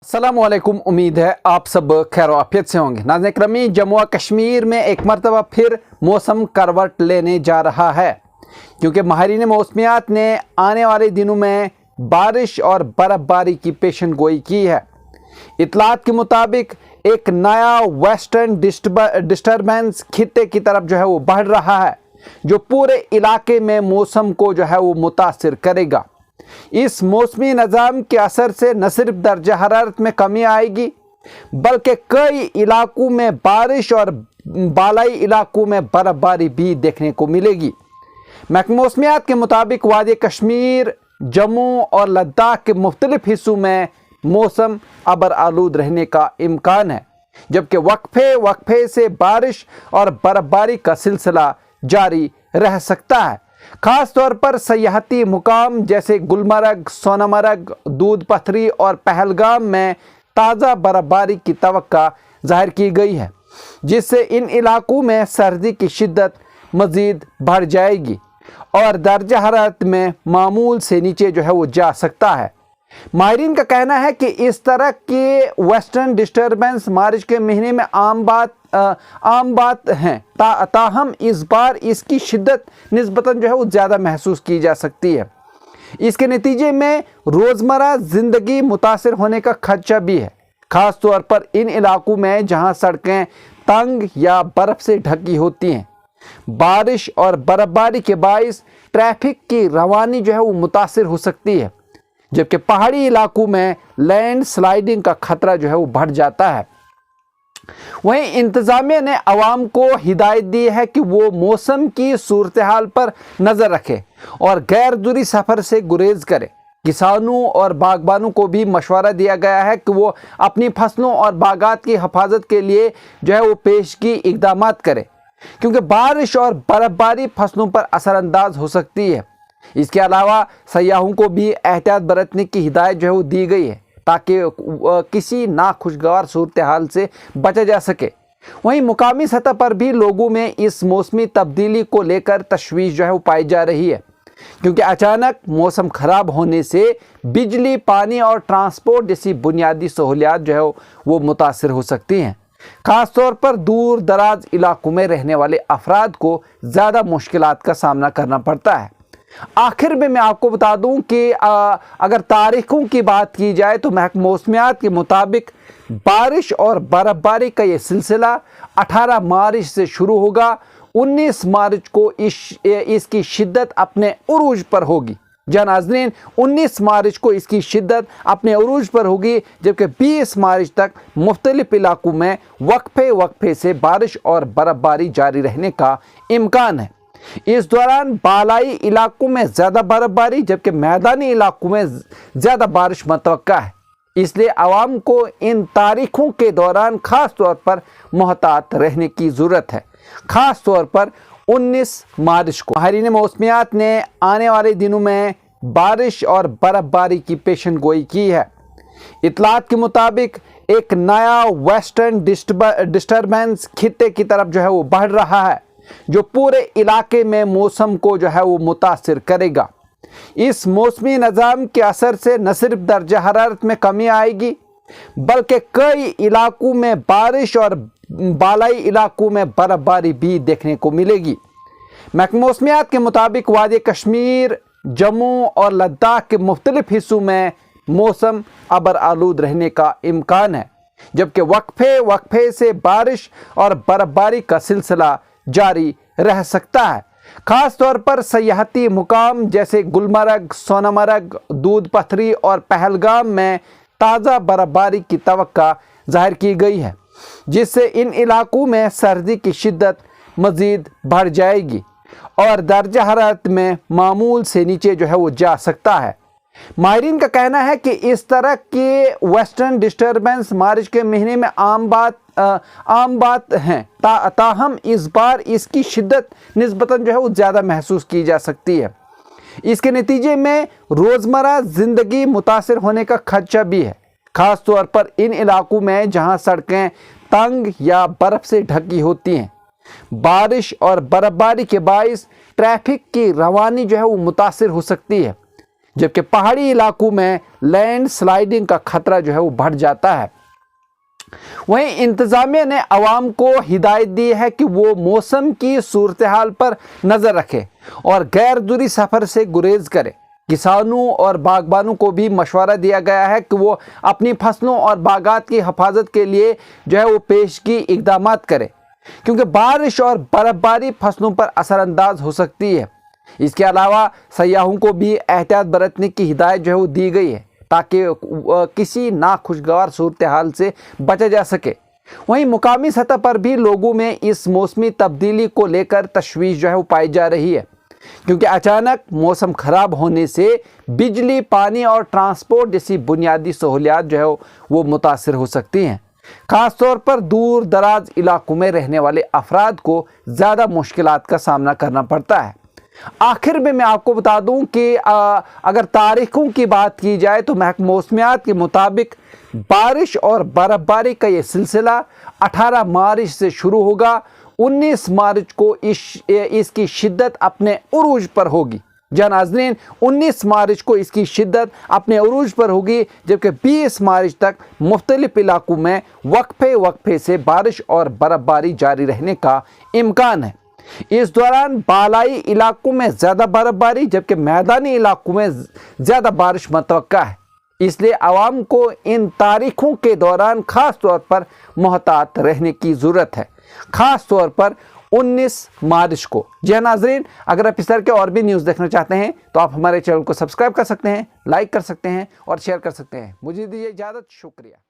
अस्सलामुअलैकुम। उम्मीद है आप सब खैर आफियत से होंगे। नाज़रीन करमी, जम्मू और कश्मीर में एक मरतबा फिर मौसम करवट लेने जा रहा है, क्योंकि माहिरीन मौसमियात ने आने वाले दिनों में बारिश और बर्फ़बारी की पेशन गोई की है। इतलात के मुताबिक एक नया वेस्टर्न डिस्टर्बेंस खित्ते की तरफ वो बढ़ रहा है, जो पूरे इलाके में मौसम को वो मुतासिर करेगा। इस मौसमी निज़ाम के असर से न सिर्फ दर्जा हरारत में कमी आएगी, बल्कि कई इलाकों में बारिश और बालाई इलाकों में बर्फ़बारी भी देखने को मिलेगी। महकमा मौसमियात के मुताबिक वादी कश्मीर, जम्मू और लद्दाख के मुख्तलिफ हिस्सों में मौसम अबर आलूद रहने का इम्कान है, जबकि वक्फे से बारिश और बर्फ़बारी का सिलसिला जारी रह सकता है। ख़ास तौर पर सयाहती मुकाम जैसे गुलमर्ग, सोनमर्ग, दूध पथरी और पहलगाम में ताज़ा बर्फ़बारी की तवक्का ज़ाहिर की गई है, जिससे इन इलाकों में सर्दी की शिद्दत मज़ीद बढ़ जाएगी और दर्जा हरारत में मामूल से नीचे वो जा सकता है। माहिरीन का कहना है कि इस तरह के वेस्टर्न डिस्टर्बेंस मार्च के महीने में आम बात हैं, ताहम इस बार इसकी शिद्दत निस्बतन वो ज़्यादा महसूस की जा सकती है। इसके नतीजे में रोज़मर्रा ज़िंदगी मुतासिर होने का खदशा भी है, ख़ास तौर पर इन इलाकों में जहां सड़कें तंग या बर्फ़ से ढकी होती हैं। बारिश और बर्फ़बारी के बाइस ट्रैफिक की रवानी वो मुतासिर हो सकती है, जबकि पहाड़ी इलाकों में लैंड स्लाइडिंग का खतरा वो बढ़ जाता है। वहीं इंतज़ामिया ने आवाम को हिदायत दी है कि वो मौसम की सूरत हाल पर नज़र रखे और गैर ज़रूरी सफ़र से गुरेज करे। किसानों और बागबानों को भी मशवरा दिया गया है कि वो अपनी फसलों और बागात की हिफाजत के लिए वो पेशगी इक़दाम करें, क्योंकि बारिश और बर्फ़बारी फसलों पर असरअंदाज हो सकती है। इसके अलावा सयाहों को भी एहतियात बरतने की हिदायत वो दी गई है, ताकि किसी नाखुशगवार सूरत हाल से बचा जा सके। वहीं मुकामी सतह पर भी लोगों में इस मौसमी तब्दीली को लेकर तशवीश वो पाई जा रही है, क्योंकि अचानक मौसम ख़राब होने से बिजली, पानी और ट्रांसपोर्ट जैसी बुनियादी सहूलियात वो मुतासिर हो सकती हैं। ख़ास तौर पर दूर दराज इलाकों में रहने वाले अफराद को ज़्यादा मुश्किलात का सामना करना पड़ता है। आखिर में मैं आपको बता दूं कि अगर तारीखों की बात की जाए तो महकमा मौसमियात के मुताबिक बारिश और बर्फ़बारी का ये सिलसिला 18 मार्च से शुरू होगा। 19 मार्च को इसकी शिद्दत अपने उरूज पर होगी। जी नाज़रीन, 19 मार्च को इसकी शिद्दत अपने उरूज पर होगी, जबकि 20 मार्च तक मुख्तलिफ इलाकों में वक्फे से बारिश और बर्फ़बारी जारी रहने का इम्कान है। इस दौरान बालाई इलाकों में ज़्यादा बर्फ़बारी, जबकि मैदानी इलाकों में ज़्यादा बारिश मतवक्का है। इसलिए आवाम को इन तारीखों के दौरान ख़ास तौर पर मोहतात रहने की ज़रूरत है, ख़ास तौर पर 19 मार्च को। माहिरीन मौसमियात ने आने वाले दिनों में बारिश और बर्फ़बारी की पेशन गोई की है। इतलात के मुताबिक एक नया वेस्टर्न डिस्टर्बेंस खित्ते की तरफ वो बढ़ रहा है, जो पूरे इलाके में मौसम को वो मुतासिर करेगा। इस मौसमी निज़ाम के असर से न सिर्फ दर्जा हरारत में कमी आएगी, बल्कि कई इलाकों में बारिश और बालाई इलाकों में बर्फ़बारी भी देखने को मिलेगी। महकमा मौसमियात के मुताबिक वादी कश्मीर, जम्मू और लद्दाख के मुख्तलिफ हिस्सों में मौसम अबर आलूद रहने का इम्कान है, जबकि वक्फे से बारिश और बर्फ़बारी का सिलसिला जारी रह सकता है। ख़ास तौर पर सयाहती मुकाम जैसे गुलमर्ग, सोनमर्ग, दूध पथरी और पहलगाम में ताज़ा बर्फ़बारी की तवक्का ज़ाहिर की गई है, जिससे इन इलाकों में सर्दी की शिद्दत मज़ीद बढ़ जाएगी और दर्जा हरारत में मामूल से नीचे वो जा सकता है। माहिरीन का कहना है कि इस तरह के वेस्टर्न डिस्टर्बेंस मार्च के महीने में आम बात हैं, ताहम इस बार इसकी शिद्दत निस्बतन वो ज़्यादा महसूस की जा सकती है। इसके नतीजे में रोज़मर्रा ज़िंदगी मुतासिर होने का खदशा भी है, ख़ास तौर पर इन इलाकों में जहां सड़कें तंग या बर्फ़ से ढकी होती हैं। बारिश और बर्फ़बारी के बाइस ट्रैफिक की रवानी वो मुतासिर हो सकती है, जबकि पहाड़ी इलाकों में लैंड स्लाइडिंग का खतरा जो है वो बढ़ जाता है। वहीं इंतजामिया ने आवाम को हिदायत दी है कि वो मौसम की सूरत हाल पर नज़र रखे और गैर ज़रूरी सफ़र से गुरेज करे। किसानों और बागबानों को भी मशवरा दिया गया है कि वो अपनी फसलों और बागात की हिफाजत के लिए जो है वो पेशगी इक़दामात करें, क्योंकि बारिश और बर्फ़बारी फसलों पर असरअंदाज हो सकती है। इसके अलावा सयाहों को भी एहतियात बरतने की हिदायत जो है वो दी गई है ताकि किसी नाखुशगवार सूरत हाल से बचा जा सके। वहीं मुकामी सतह पर भी लोगों में इस मौसमी तब्दीली को लेकर तशवीश जो है वो पाई जा रही है, क्योंकि अचानक मौसम ख़राब होने से बिजली, पानी और ट्रांसपोर्ट जैसी बुनियादी सहूलियात जो है वो मुतासिर हो सकती हैं। ख़ास तौर पर दूर दराज इलाकों में रहने वाले अफराद को ज़्यादा मुश्किलात का सामना करना पड़ता है। आखिर में मैं आपको बता दूं कि अगर तारीखों की बात की जाए तो महकमा मौसमियात के मुताबिक बारिश और बर्फ़बारी का ये सिलसिला 18 मार्च से शुरू होगा। 19 मार्च को इसकी शिद्दत अपने उरूज पर होगी। जी नाज़रीन, 19 मार्च को इसकी शिद्दत अपने उरूज पर होगी, जबकि 20 मार्च तक मुख्तलिफ इलाकों में वक्फे से बारिश और बर्फ़बारी जारी रहने का इम्कान है। इस दौरान बालाई इलाकों में ज़्यादा बर्फ़बारी जबकि मैदानी इलाकों में ज़्यादा बारिश मुतवक्का है। इसलिए आवाम को इन तारीखों के दौरान ख़ास तौर पर मुहतात रहने की ज़रूरत है, ख़ास तौर पर 19 मार्च को। जी नाज़रीन, अगर आप इस तरह के और भी न्यूज़ देखना चाहते हैं तो आप हमारे चैनल को सब्सक्राइब कर सकते हैं, लाइक कर सकते हैं और शेयर कर सकते हैं। मुझे दीजिए इजाज़त, शुक्रिया।